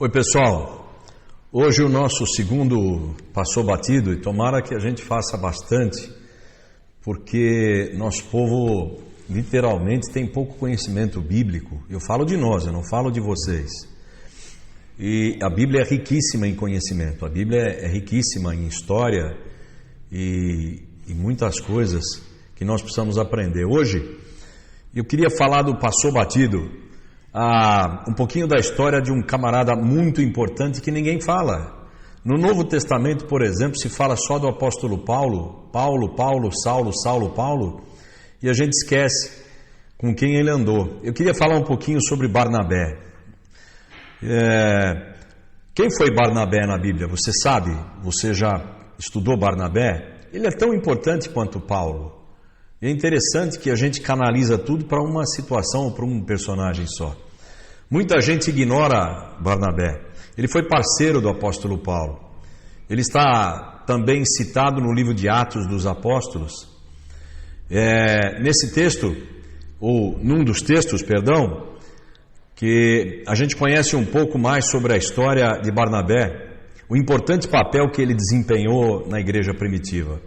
Oi pessoal, hoje o nosso segundo passou batido e tomara que a gente faça bastante, porque nosso povo literalmente tem pouco conhecimento bíblico. Eu falo de nós, eu não falo de vocês. E a Bíblia é riquíssima em conhecimento, a Bíblia é riquíssima em história e muitas coisas que nós precisamos aprender. Hoje eu queria falar do passou batido, um pouquinho da história de um camarada muito importante que ninguém fala. No Novo Testamento, por exemplo, se fala só do apóstolo Paulo, Saulo, e a gente esquece com quem ele andou. Eu queria falar um pouquinho sobre Barnabé. Quem foi Barnabé na Bíblia? Você sabe? Você já estudou Barnabé? Ele é tão importante quanto Paulo. É interessante que a gente canaliza tudo para uma situação ou para um personagem só. Muita gente ignora Barnabé. Ele foi parceiro do apóstolo Paulo. Ele está também citado no livro de Atos dos Apóstolos. Nesse texto, ou num dos textos, que a gente conhece um pouco mais sobre a história de Barnabé, o importante papel que ele desempenhou na igreja primitiva.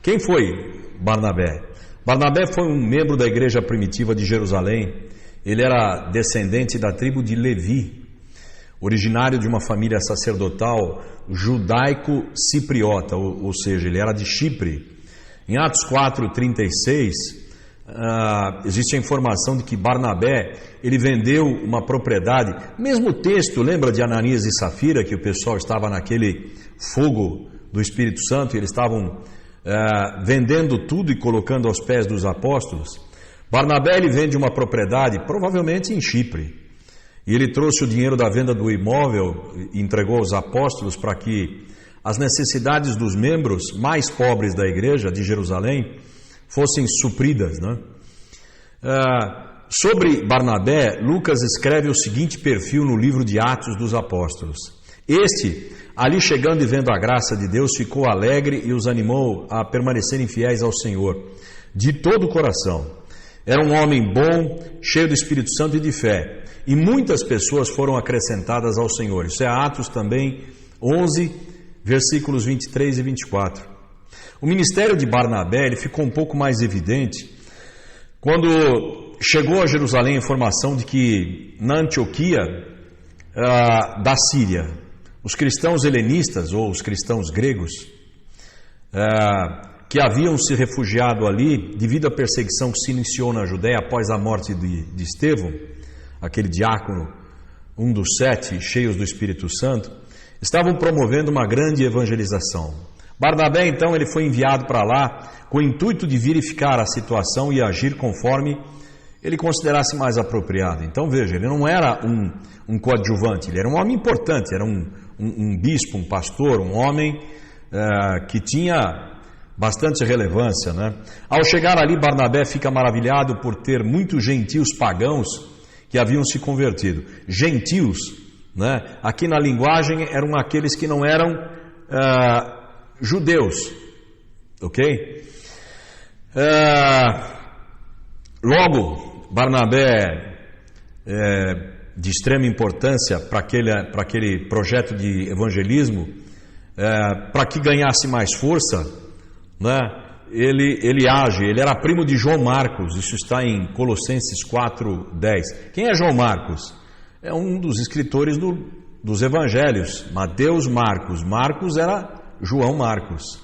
Quem foi Barnabé? Barnabé foi um membro da igreja primitiva de Jerusalém. Ele era descendente da tribo de Levi, originário de uma família sacerdotal judaico-cipriota, ou seja, ele era de Chipre. Em Atos 4:36, existe a informação de que Barnabé, ele vendeu uma propriedade. Mesmo texto, lembra de Ananias e Safira, que o pessoal estava naquele fogo do Espírito Santo e eles estavam vendendo tudo e colocando aos pés dos apóstolos? Barnabé, ele vende uma propriedade, provavelmente em Chipre, e ele trouxe o dinheiro da venda do imóvel e entregou aos apóstolos para que as necessidades dos membros mais pobres da igreja de Jerusalém fossem supridas, né? Sobre Barnabé, Lucas escreve o seguinte perfil no livro de Atos dos Apóstolos. Este, ali chegando e vendo a graça de Deus, ficou alegre e os animou a permanecerem fiéis ao Senhor, de todo o coração. Era um homem bom, cheio do Espírito Santo e de fé, e muitas pessoas foram acrescentadas ao Senhor. Isso é Atos também 11, versículos 23 e 24. O ministério de Barnabé ele ficou um pouco mais evidente quando chegou a Jerusalém a informação de que na Antioquia da Síria, os cristãos helenistas ou os cristãos gregos que haviam se refugiado ali devido à perseguição que se iniciou na Judéia após a morte de Estevão, aquele diácono, um dos 7 cheios do Espírito Santo, estavam promovendo uma grande evangelização. Barnabé, então, ele foi enviado para lá com o intuito de verificar a situação e agir conforme ele considerasse mais apropriado. Então, veja, ele não era um coadjuvante, ele era um homem importante, era um bispo, um pastor, um homem que tinha bastante relevância, né? Ao chegar ali, Barnabé fica maravilhado por ter muitos gentios pagãos que haviam se convertido. Gentios, né? Aqui na linguagem eram aqueles que não eram judeus, ok? Logo, Barnabé de extrema importância para aquele projeto de evangelismo, para que ganhasse mais força, né? Ele age, ele era primo de João Marcos, isso está em Colossenses 4:10. Quem é João Marcos? É um dos escritores dos evangelhos, Mateus, Marcos era João Marcos.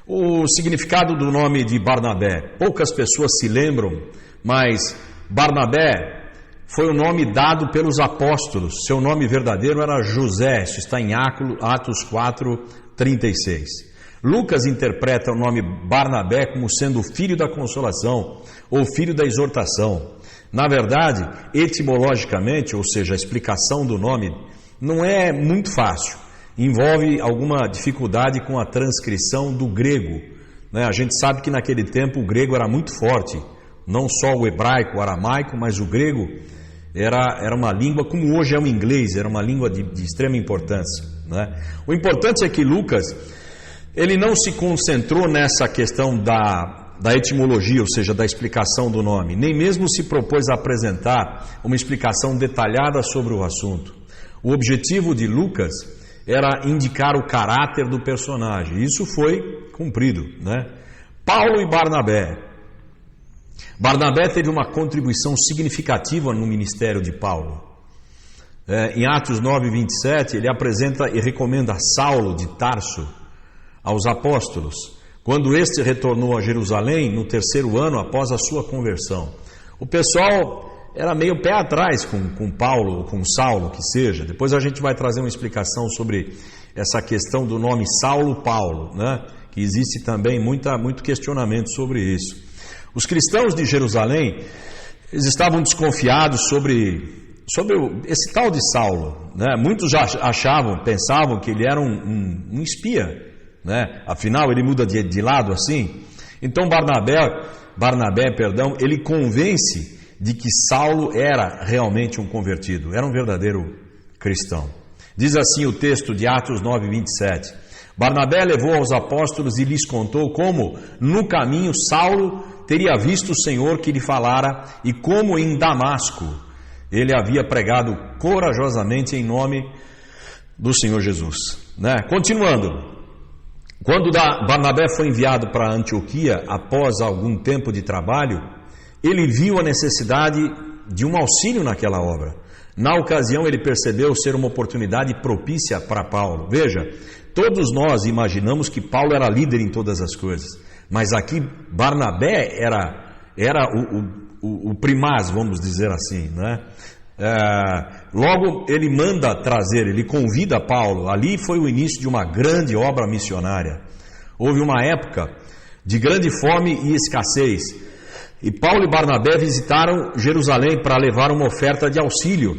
O significado do nome de Barnabé, poucas pessoas se lembram, mas Barnabé foi o nome dado pelos apóstolos, seu nome verdadeiro era José, isso está em Atos 4:36. Lucas interpreta o nome Barnabé como sendo o filho da consolação ou filho da exortação. Na verdade, etimologicamente, ou seja, a explicação do nome não é muito fácil. Envolve alguma dificuldade com a transcrição do grego, né? A gente sabe que naquele tempo o grego era muito forte, não só o hebraico, o aramaico, mas o grego era uma língua, como hoje é o inglês, era uma língua de extrema importância, né? O importante é que Lucas, ele não se concentrou nessa questão da etimologia, ou seja, da explicação do nome, nem mesmo se propôs a apresentar uma explicação detalhada sobre o assunto. O objetivo de Lucas era indicar o caráter do personagem. Isso foi cumprido, né? Paulo e Barnabé. Barnabé teve uma contribuição significativa no ministério de Paulo. Em Atos 9:27, ele apresenta e recomenda Saulo de Tarso aos apóstolos, quando este retornou a Jerusalém no 3º ano após a sua conversão. O pessoal era meio pé atrás com Paulo, ou com Saulo, que seja. Depois a gente vai trazer uma explicação sobre essa questão do nome Saulo-Paulo, né? Que existe também muito questionamento sobre isso. Os cristãos de Jerusalém, eles estavam desconfiados sobre esse tal de Saulo, né? Muitos já pensavam que ele era um espia, né? Afinal ele muda de lado assim. Então Barnabé, ele convence de que Saulo era realmente um convertido, era um verdadeiro cristão. Diz assim o texto de Atos 9:27. Barnabé levou aos apóstolos e lhes contou como no caminho Saulo teria visto o Senhor que lhe falara e como em Damasco ele havia pregado corajosamente em nome do Senhor Jesus, né? Continuando, quando Barnabé foi enviado para Antioquia, após algum tempo de trabalho, ele viu a necessidade de um auxílio naquela obra. Na ocasião, ele percebeu ser uma oportunidade propícia para Paulo. Veja, todos nós imaginamos que Paulo era líder em todas as coisas, mas aqui Barnabé era o primaz, vamos dizer assim, né? Logo ele manda trazer, ele convida Paulo. Ali foi o início de uma grande obra missionária. Houve uma época de grande fome e escassez, e Paulo e Barnabé visitaram Jerusalém para levar uma oferta de auxílio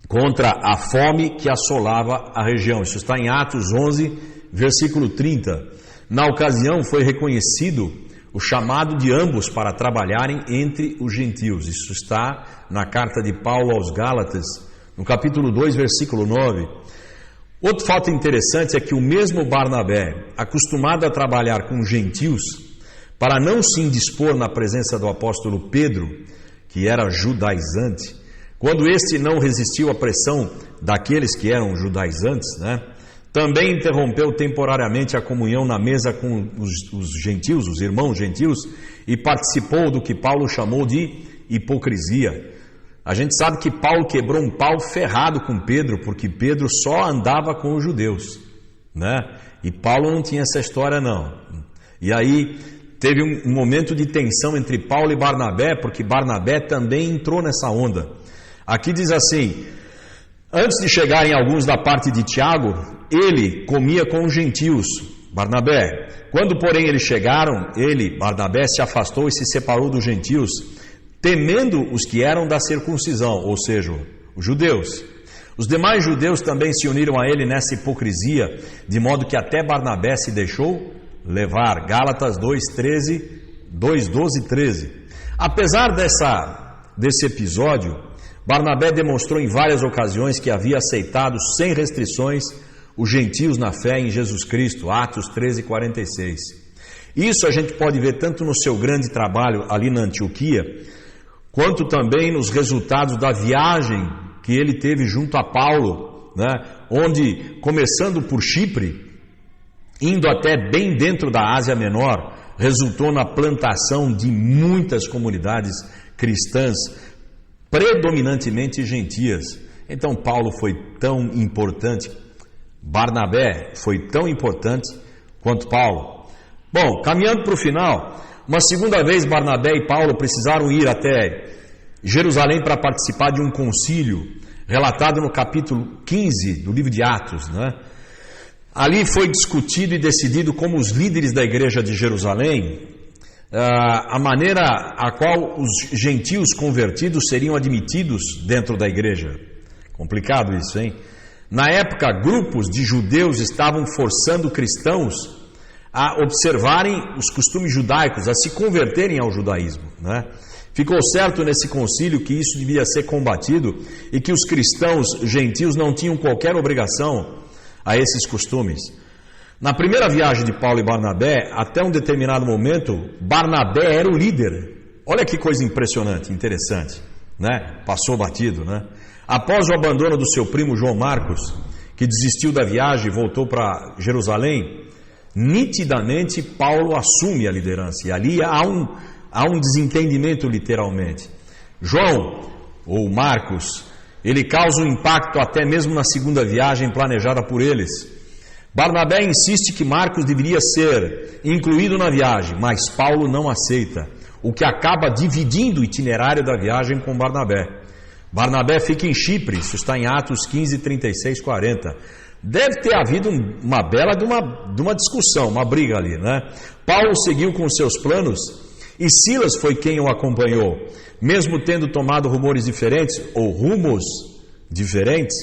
contra a fome que assolava a região. Isso está em Atos 11, versículo 30. Na ocasião foi reconhecido o chamado de ambos para trabalharem entre os gentios. Isso está na carta de Paulo aos Gálatas, no capítulo 2, versículo 9. Outro fato interessante é que o mesmo Barnabé, acostumado a trabalhar com gentios, para não se indispor na presença do apóstolo Pedro, que era judaizante, quando este não resistiu à pressão daqueles que eram judaizantes, né? Também interrompeu temporariamente a comunhão na mesa com os gentios, os irmãos gentios, e participou do que Paulo chamou de hipocrisia. A gente sabe que Paulo quebrou um pau ferrado com Pedro, porque Pedro só andava com os judeus, né? E Paulo não tinha essa história não. E aí teve um momento de tensão entre Paulo e Barnabé, porque Barnabé também entrou nessa onda. Aqui diz assim: antes de chegarem alguns da parte de Tiago, ele comia com os gentios, Barnabé. Quando, porém, eles chegaram, Barnabé, se afastou e se separou dos gentios, temendo os que eram da circuncisão, ou seja, os judeus. Os demais judeus também se uniram a ele nessa hipocrisia, de modo que até Barnabé se deixou levar. Gálatas 2:12-13. Apesar desse episódio, Barnabé demonstrou em várias ocasiões que havia aceitado sem restrições os gentios na fé em Jesus Cristo, Atos 13:46. Isso a gente pode ver tanto no seu grande trabalho ali na Antioquia, quanto também nos resultados da viagem que ele teve junto a Paulo, né? Onde, começando por Chipre, indo até bem dentro da Ásia Menor, resultou na plantação de muitas comunidades cristãs, predominantemente gentias. Então Paulo foi tão importante, Barnabé foi tão importante quanto Paulo. Bom, caminhando para o final, uma segunda vez Barnabé e Paulo precisaram ir até Jerusalém para participar de um concílio, relatado no capítulo 15 do livro de Atos, né? Ali foi discutido e decidido como os líderes da igreja de Jerusalém, a maneira a qual os gentios convertidos seriam admitidos dentro da igreja. Complicado isso, hein? Na época, grupos de judeus estavam forçando cristãos a observarem os costumes judaicos, a se converterem ao judaísmo, né? Ficou certo nesse concílio que isso devia ser combatido e que os cristãos gentios não tinham qualquer obrigação a esses costumes. Na primeira viagem de Paulo e Barnabé, até um determinado momento, Barnabé era o líder. Olha que coisa impressionante, interessante, né? Passou batido, né? Após o abandono do seu primo João Marcos, que desistiu da viagem e voltou para Jerusalém, nitidamente Paulo assume a liderança. E ali há um desentendimento, literalmente. João, ou Marcos, ele causa um impacto até mesmo na segunda viagem planejada por eles. Barnabé insiste que Marcos deveria ser incluído na viagem, mas Paulo não aceita, o que acaba dividindo o itinerário da viagem com Barnabé. Barnabé fica em Chipre, isso está em Atos 15, 36, 40. Deve ter havido uma bela de uma discussão, uma briga ali, né? Paulo seguiu com os seus planos e Silas foi quem o acompanhou. Mesmo tendo tomado rumores diferentes, ou rumos diferentes,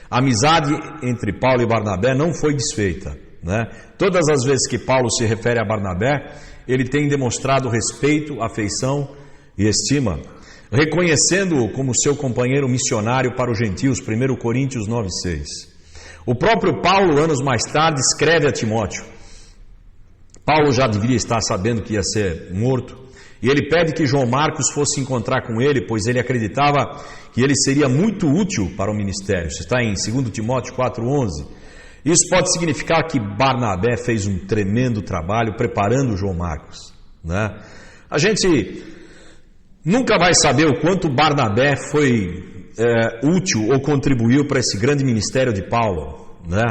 a amizade entre Paulo e Barnabé não foi desfeita, né? Todas as vezes que Paulo se refere a Barnabé, ele tem demonstrado respeito, afeição e estima, reconhecendo-o como seu companheiro missionário para os gentios, 1 Coríntios 9,6. O próprio Paulo, anos mais tarde, escreve a Timóteo. Paulo já deveria estar sabendo que ia ser morto, e ele pede que João Marcos fosse encontrar com ele, pois ele acreditava que ele seria muito útil para o ministério. Isso está em 2 Timóteo 4,11. Isso pode significar que Barnabé fez um tremendo trabalho preparando João Marcos, né? A gente nunca vai saber o quanto Barnabé foi útil ou contribuiu para esse grande ministério de Paulo, né?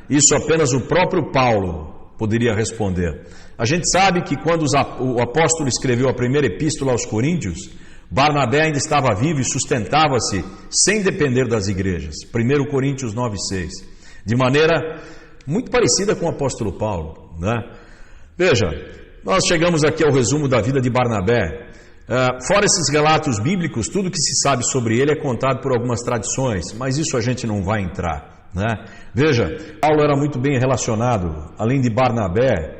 Isso apenas o próprio Paulo poderia responder. A gente sabe que quando o apóstolo escreveu a primeira epístola aos Coríntios, Barnabé ainda estava vivo e sustentava-se sem depender das igrejas. 1 Coríntios 9,6. De maneira muito parecida com o apóstolo Paulo, né? Veja, nós chegamos aqui ao resumo da vida de Barnabé. Fora esses relatos bíblicos, tudo que se sabe sobre ele é contado por algumas tradições, mas isso a gente não vai entrar, né? Veja, Paulo era muito bem relacionado, além de Barnabé,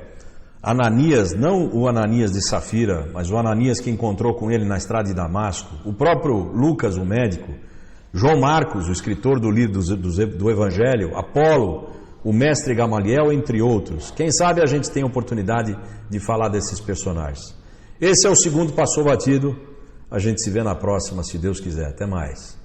Ananias, não o Ananias de Safira, mas o Ananias que encontrou com ele na estrada de Damasco, o próprio Lucas, o médico, João Marcos, o escritor do livro do Evangelho, Apolo, o mestre Gamaliel, entre outros. Quem sabe a gente tem a oportunidade de falar desses personagens. Esse é o segundo Passou Batido. A gente se vê na próxima, se Deus quiser. Até mais.